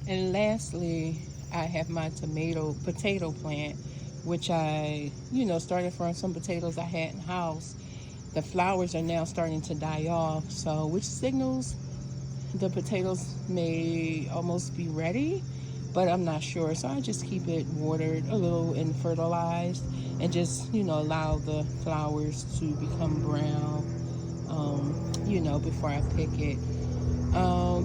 And lastly, I have my potato plant, which I, started from some potatoes I had in house. The flowers are now starting to die off, so which signals the potatoes may almost be ready, but I'm not sure. So I just keep it watered a little and fertilized, and just allow the flowers to become brown. Before I pick it.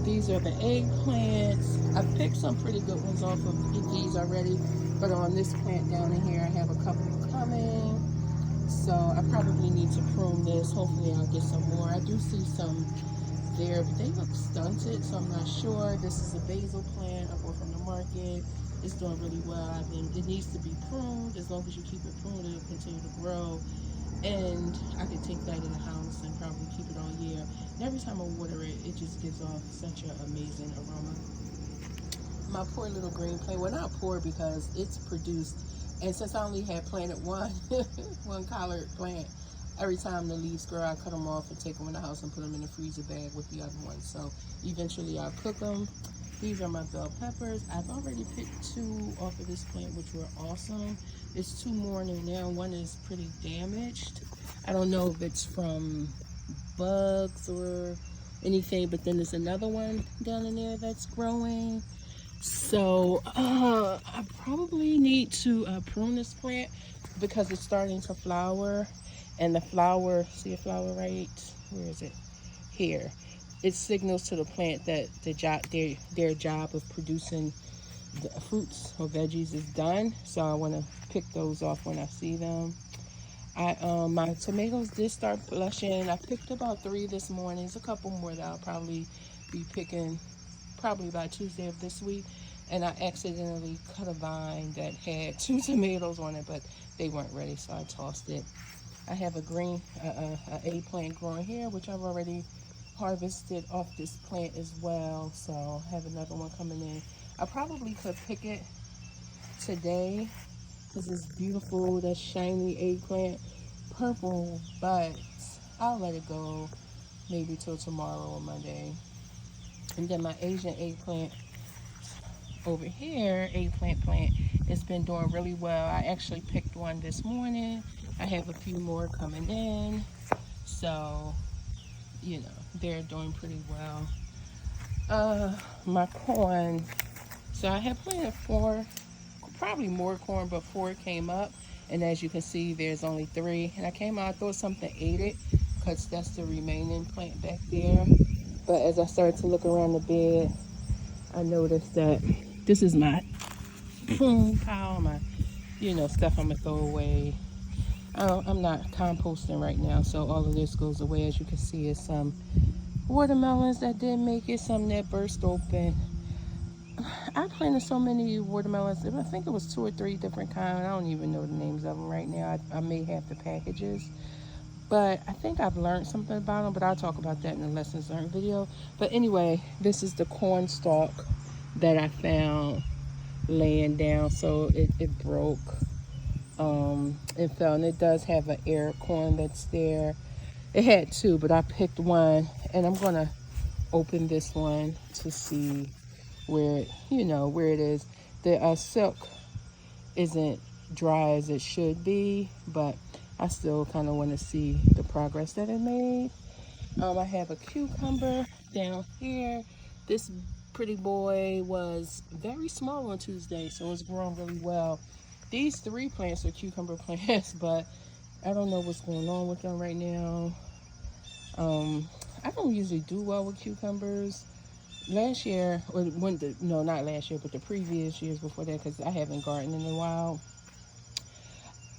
These are the eggplants. I've picked some pretty good ones off of these already, but on this plant down in here, I have a couple coming. So I probably need to prune this. Hopefully I'll get some more. I do see some there, but they look stunted, so I'm not sure. This is a basil plant I bought from the market. It's doing really well. It needs to be pruned. As long as you keep it pruned, it'll continue to grow. And I could take that in the house and probably keep it all year. And every time I water it, it just gives off such an amazing aroma. My poor little green plant, well, not poor because it's produced, and since I only had planted one one collard plant, every time the leaves grow, I cut them off and take them in the house and put them in the freezer bag with the other ones. So eventually I'll cook them. These are my bell peppers. I've already picked two off of this plant, which were awesome. There's two more in there. One is pretty damaged. I don't know if it's from bugs or anything, but then there's another one down in there that's growing. So I probably need to prune this plant because it's starting to flower, and the flower, see a flower right, where is it? Here. It signals to the plant that their job of producing the fruits or veggies is done. So I want to pick those off when I see them. My tomatoes did start blushing. I picked about 3 this morning. There's a couple more that I'll probably be picking probably by Tuesday of this week. And I accidentally cut a vine that had 2 tomatoes on it, but they weren't ready, so I tossed it. I have a green eggplant growing here, which I've already harvested off this plant as well. So I have another one coming in. I probably could pick it today because it's beautiful, that shiny eggplant, purple, but I'll let it go maybe till tomorrow or Monday. And then my Asian eggplant over here, eggplant plant, it's been doing really well. I actually picked one this morning. I have a few more coming in. So, they're doing pretty well. My corn, so I had planted 4, probably more corn, but 4 came up. And as you can see, there's only 3. And I came out, I thought something ate it because that's the remaining plant back there. But as I started to look around the bed, I noticed that this is my prune pile, my, stuff I'm going to throw away. I'm not composting right now, so all of this goes away. As you can see, it's some watermelons that didn't make it, some that burst open. I planted so many watermelons. I think it was 2 or 3 different kinds. I don't even know the names of them right now. I may have the packages. But I think I've learned something about them, but I'll talk about that in the lessons learned video. But anyway, this is the corn stalk that I found laying down. So it broke. It fell, and it does have an air corn that's there. It had 2, but I picked one, and I'm gonna open this one to see where it is. The silk isn't dry as it should be, but I still kind of want to see the progress that it made. I have a cucumber down here. This pretty boy was very small on Tuesday, so it's growing really well. These 3 plants are cucumber plants, but I don't know what's going on with them right now. I don't usually do well with cucumbers. Last year, or not last year, but the previous years before that, because I haven't gardened in a while,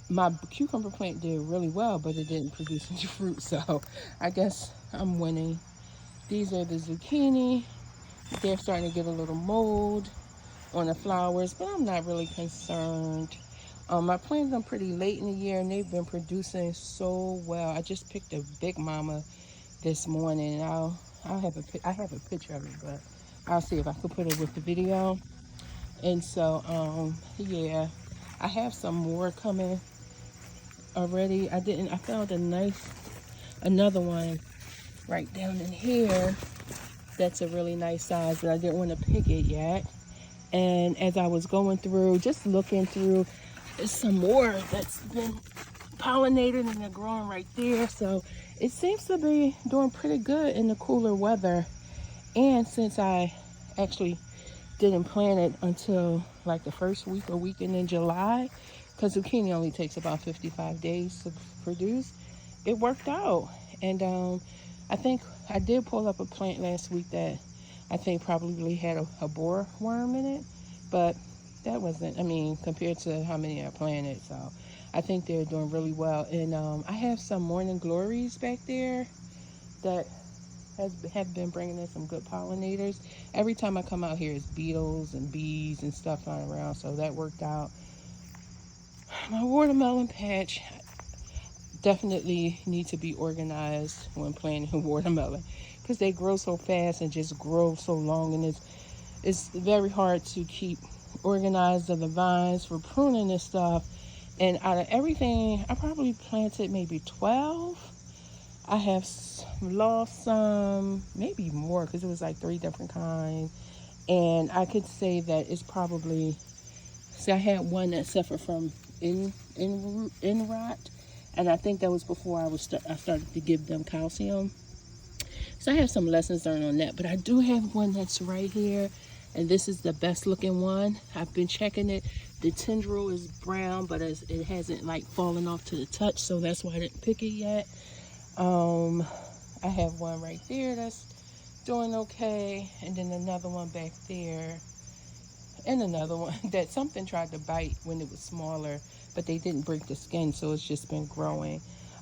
my cucumber plant did really well, but it didn't produce any fruit, so I guess I'm winning. These are the zucchini. They're starting to get a little mold on the flowers, but I'm not really concerned. I planted them pretty late in the year, and they've been producing so well. I just picked a big mama this morning, and I have a picture of it, but I'll see if I can put it with the video. And so, yeah, I have some more coming already. I found another one right down in here that's a really nice size, but I didn't want to pick it yet. And as I was going through, just looking through, there's some more that's been pollinated and they're growing right there. So it seems to be doing pretty good in the cooler weather. And since I actually didn't plant it until like the first week or weekend in July, because zucchini only takes about 55 days to produce, it worked out. And I think I did pull up a plant last week that I think probably had a borer worm in it, but that wasn't, I mean, compared to how many I planted. So I think they're doing really well. And I have some morning glories back there that have been bringing in some good pollinators. Every time I come out here, it's beetles and bees and stuff flying around, so that worked out. My watermelon patch definitely need to be organized when planting watermelon, because they grow so fast and just grow so long, and it's very hard to keep organized of the vines for pruning and stuff. And out of everything, I probably planted maybe 12. I have lost some, maybe more, because it was like 3 different kinds. And I could say that it's probably, see, I had one that suffered from in rot, and I think that was before I started to give them calcium. So I have some lessons learned on that, but I do have one that's right here, and this is the best looking one. I've been checking it. The tendril is brown, but it hasn't like fallen off to the touch, so that's why I didn't pick it yet. I have one right there that's doing okay, and then another one back there, and another one that something tried to bite when it was smaller, but they didn't break the skin, so it's just been growing.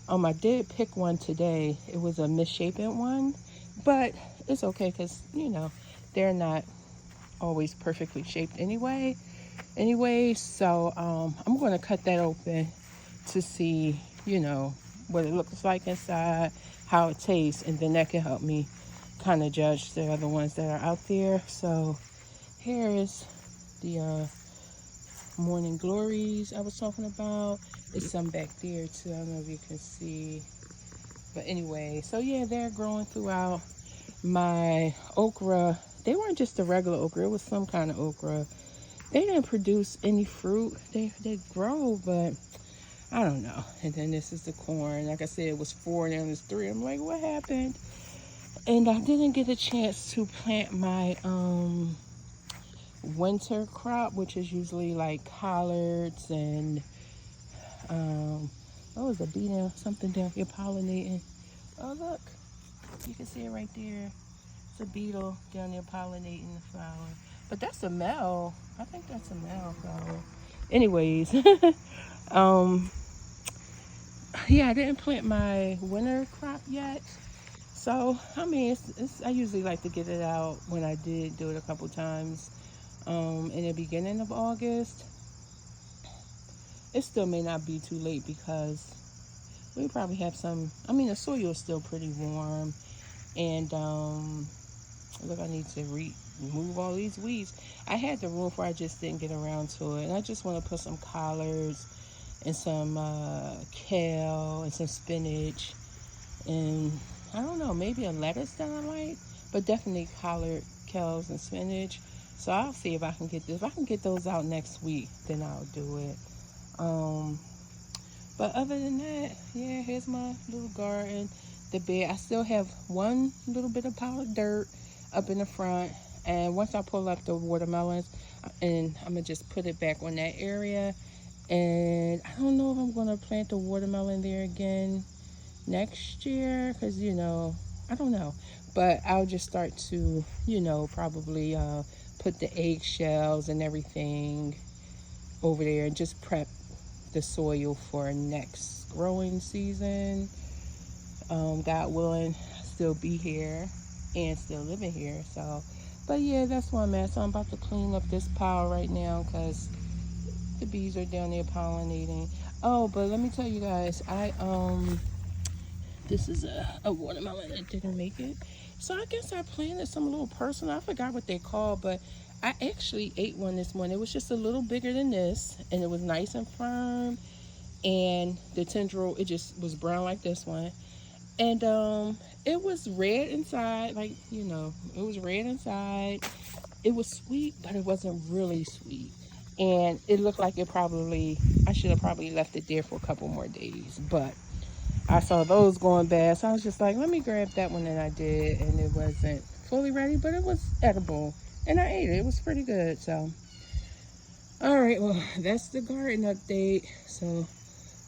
I did pick one today. It was a misshapen one, but it's okay, because you know they're not always perfectly shaped anyway. So I'm going to cut that open to see, you know, what it looks like inside, how it tastes, and then that can help me kind of judge the other ones that are out there. So here is the morning glories I was talking about. There's some back there too. I don't know if you can see, but anyway, so yeah, they're growing throughout. My okra, they weren't just a regular okra, it was some kind of okra. They didn't produce any fruit. They grow, but I don't know. And then this is the corn. Like I said, it was 4, now it's 3. I'm like, what happened? And I didn't get a chance to plant my winter crop, which is usually like collards and what was a bee down, something down here pollinating. Oh look, you can see it right there. It's a beetle down there pollinating the flower. But that's a male. I think that's a male flower. Anyways, yeah, I didn't plant my winter crop yet. So, I mean, I usually like to get it out when I did do it a couple times in the beginning of August. It still may not be too late because we probably have some, I mean, the soil is still pretty warm. And look, I need to remove all these weeds. I had the room for, I just didn't get around to it. And I just want to put some collards and some kale and some spinach and I don't know, maybe a lettuce that I like, but definitely collard, kales, and spinach. So I'll see if I can get this. If I can get those out next week, then I'll do it. But other than that, yeah, here's my little garden. The bed, I still have one little bit of powdered dirt up in the front. And once I pull up the watermelons, and I'm going to just put it back on that area. And I don't know if I'm going to plant the watermelon there again next year, because you know, I don't know, but I'll just start to, you know, probably put the eggshells and everything over there and just prep the soil for next growing season. God willing, still be here and still living here. So, but yeah, that's where I'm at. So I'm about to clean up this pile right now because the bees are down there pollinating. Oh, but let me tell you guys, this is a watermelon that didn't make it. So I guess I planted some little personal, I forgot what they called, but I actually ate one this morning. It was just a little bigger than this, and it was nice and firm. And the tendril, it just was brown like this one. And it was red inside, like, you know, it was red inside. it was sweet, but it wasn't really sweet. And it looked like I should have probably left it there for a couple more days. But I saw those going bad, so I was just like, let me grab that one, and I did. And it wasn't fully ready, but it was edible. And I ate it. It was pretty good. So, all right, well, that's the garden update. So,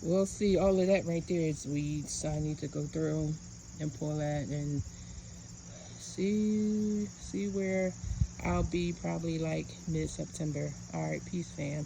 we'll see. All of that right there is weeds. So, I need to go through and pull that and see where I'll be probably like mid-September. All right, peace, fam.